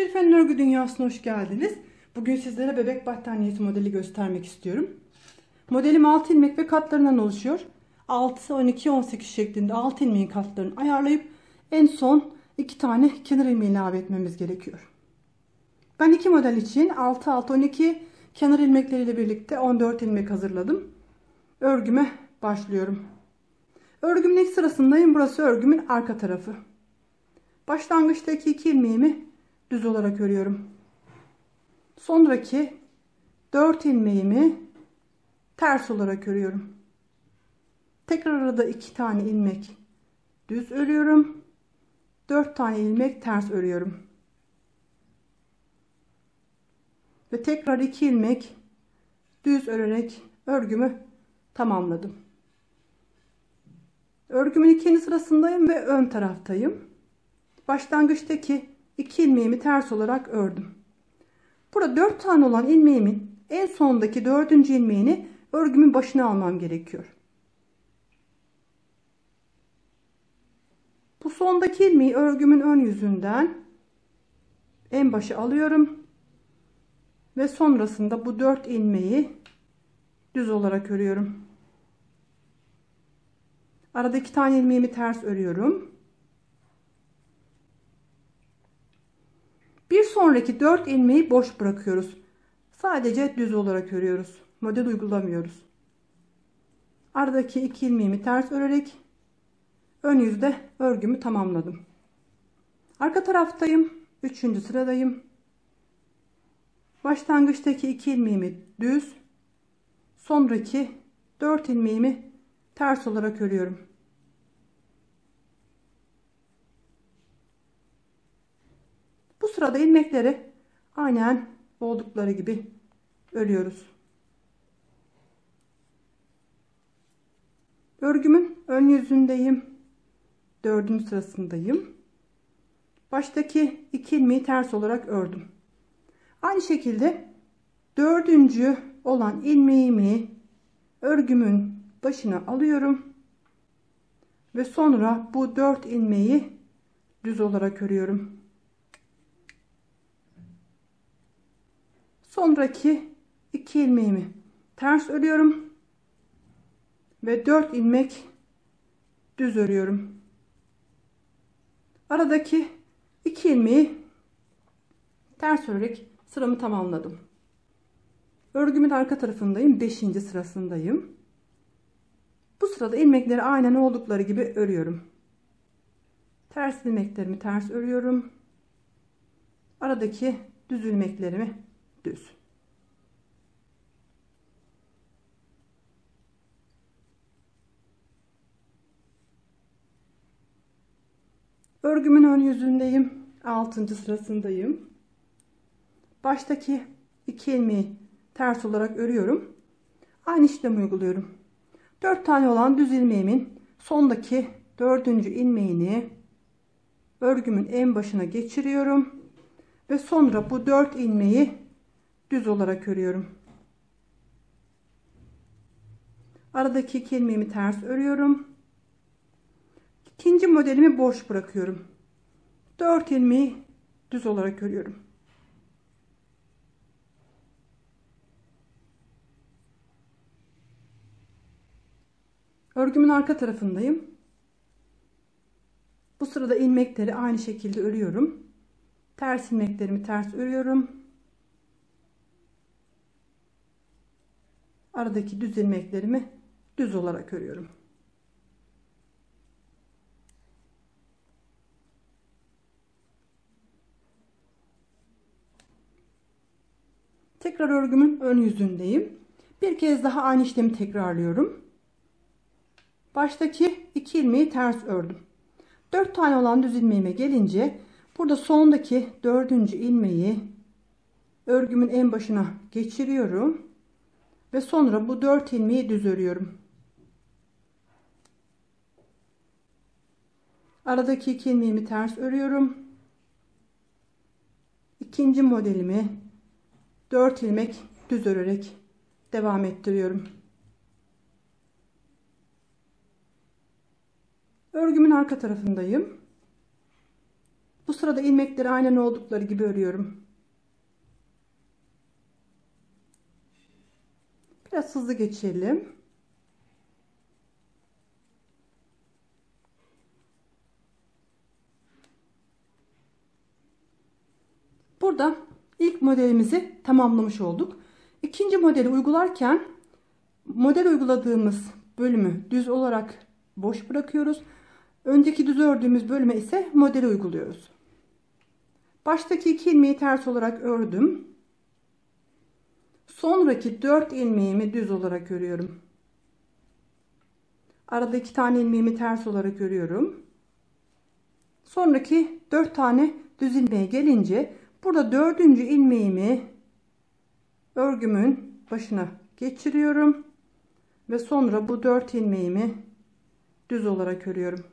Şerife'nin örgü dünyasına hoş geldiniz. Bugün sizlere bebek battaniyesi modeli göstermek istiyorum. Modelim 6 ilmek ve katlarından oluşuyor. 6, 12, 18 şeklinde 6 ilmeğin katlarını ayarlayıp en son 2 tane kenar ilmeği ilave etmemiz gerekiyor. Ben iki model için 6, 6, 12 kenar ilmekleriyle birlikte 14 ilmek hazırladım. Örgüme başlıyorum. Örgümün ilk sırasındayım. Burası örgümün arka tarafı. Başlangıçtaki 2 ilmeğimi düz olarak örüyorum. Sonraki 4 ilmeğimi ters olarak örüyorum. Tekrar arada 2 tane ilmek düz örüyorum. 4 tane ilmek ters örüyorum. Ve tekrar 2 ilmek düz örerek örgümü tamamladım. Örgümün ikinci sırasındayım ve ön taraftayım. Başlangıçtaki 2 ilmeğimi ters olarak ördüm. Burada 4 tane olan ilmeğimin en sondaki 4. ilmeğini örgümün başına almam gerekiyor. Bu sondaki ilmeği örgümün ön yüzünden en başa alıyorum ve sonrasında bu 4 ilmeği düz olarak örüyorum. Arada 2 tane ilmeğimi ters örüyorum. Bir sonraki 4 ilmeği boş bırakıyoruz. Sadece düz olarak örüyoruz. Model uygulamıyoruz. Aradaki 2 ilmeğimi ters örerek ön yüzde örgümü tamamladım. Arka taraftayım. 3. sıradayım. Başlangıçtaki 2 ilmeğimi düz, sonraki 4 ilmeğimi ters olarak örüyorum. Bu sırada ilmekleri aynen oldukları gibi örüyoruz. Örgümün ön yüzündeyim. 4. sırasındayım. Baştaki 2 ilmeği ters olarak ördüm. Aynı şekilde 4. olan ilmeğimi örgümün başına alıyorum ve sonra bu 4 ilmeği düz olarak örüyorum. Sonraki 2 ilmeğimi ters örüyorum ve 4 ilmek düz örüyorum. Aradaki 2 ilmeği ters örerek sıramı tamamladım. Örgümün arka tarafındayım. 5. sırasındayım. Bu sırada ilmekleri aynen oldukları gibi örüyorum. Ters ilmeklerimi ters örüyorum. Aradaki düz ilmeklerimi düz. Örgümün ön yüzündeyim. 6. sırasındayım. Baştaki 2 ilmeği ters olarak örüyorum. Aynı işlemi uyguluyorum. 4 tane olan düz ilmeğimin sondaki 4. ilmeğini örgümün en başına geçiriyorum ve sonra bu 4 ilmeği düz olarak örüyorum. Aradaki 2 ilmeğimi ters örüyorum. İkinci modelimi boş bırakıyorum. 4 ilmeği düz olarak örüyorum. Örgümün arka tarafındayım. Bu sırada ilmekleri aynı şekilde örüyorum. Ters ilmeklerimi ters örüyorum. Aradaki düz ilmeklerimi düz olarak örüyorum. Tekrar örgümün ön yüzündeyim. Bir kez daha aynı işlemi tekrarlıyorum. Baştaki 2 ilmeği ters ördüm. 4 tane olan düz ilmeğime gelince burada sondaki 4. ilmeği örgümün en başına geçiriyorum ve sonra bu 4 ilmeği düz örüyorum. Aradaki 2 ilmeğimi ters örüyorum. İkinci modelimi 4 ilmek düz örerek devam ettiriyorum. Örgümün arka tarafındayım. Bu sırada ilmekleri aynen oldukları gibi örüyorum. Biraz hızlı geçelim. Burada ilk modelimizi tamamlamış olduk. İkinci modeli uygularken model uyguladığımız bölümü düz olarak boş bırakıyoruz. Önceki düz ördüğümüz bölüme ise modeli uyguluyoruz. Baştaki 2 ilmeği ters olarak ördüm. Sonraki 4 ilmeğimi düz olarak örüyorum. Arada 2 tane ilmeğimi ters olarak örüyorum. Sonraki 4 tane düz ilmeğe gelince burada 4. ilmeğimi örgümün başına geçiriyorum ve sonra bu 4 ilmeğimi düz olarak örüyorum.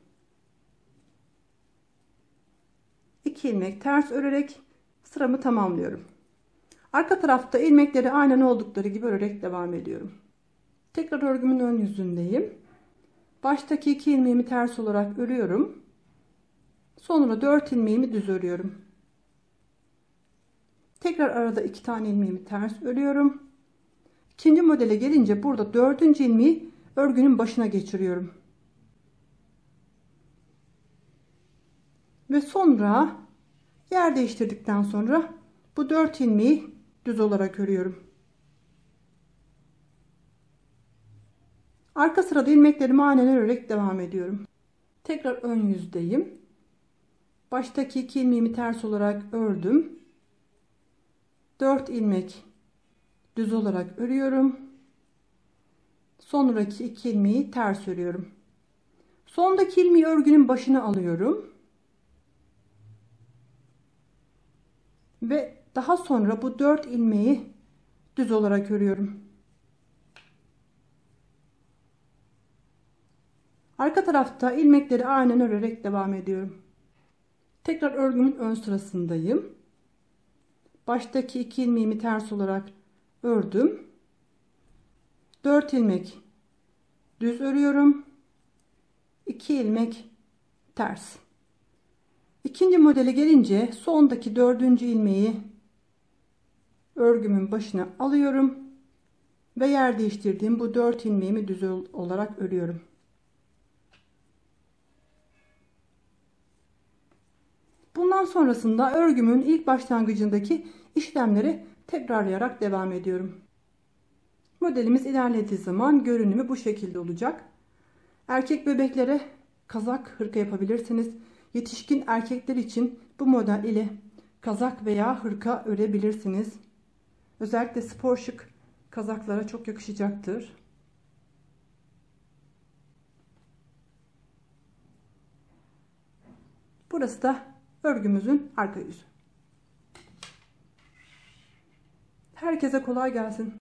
2 ilmek ters örerek sıramı tamamlıyorum. Arka tarafta ilmekleri aynen oldukları gibi örerek devam ediyorum. Tekrar örgümün ön yüzündeyim. Baştaki 2 ilmeğimi ters olarak örüyorum. Sonra 4 ilmeğimi düz örüyorum. Tekrar arada 2 tane ilmeğimi ters örüyorum. İkinci modele gelince burada 4. ilmeği örgünün başına geçiriyorum. Ve sonra yer değiştirdikten sonra bu 4 ilmeği düz olarak örüyorum. Arka sırada ilmeklerimi aynen örerek devam ediyorum. Tekrar ön yüzdeyim. Baştaki 2 ilmeğimi ters olarak ördüm. 4 ilmek düz olarak örüyorum. Sonraki 2 ilmeği ters örüyorum. Sondaki ilmeği örgünün başına alıyorum. Ve daha sonra bu 4 ilmeği düz olarak örüyorum. Arka tarafta ilmekleri aynen örerek devam ediyorum. Tekrar örgümün ön sırasındayım. Baştaki 2 ilmeğimi ters olarak ördüm. 4 ilmek düz örüyorum. 2 ilmek ters. İkinci modele gelince sondaki 4. ilmeği örgümün başına alıyorum ve yer değiştirdiğim bu 4 ilmeğimi düz olarak örüyorum. Bundan sonrasında örgümün ilk başlangıcındaki işlemleri tekrarlayarak devam ediyorum. Modelimiz ilerlediği zaman görünümü bu şekilde olacak. Erkek bebeklere kazak, hırka yapabilirsiniz. Yetişkin erkekler için bu model ile kazak veya hırka örebilirsiniz. Özellikle spor şık kazaklara çok yakışacaktır. Burası da örgümüzün arka yüzü. Herkese kolay gelsin.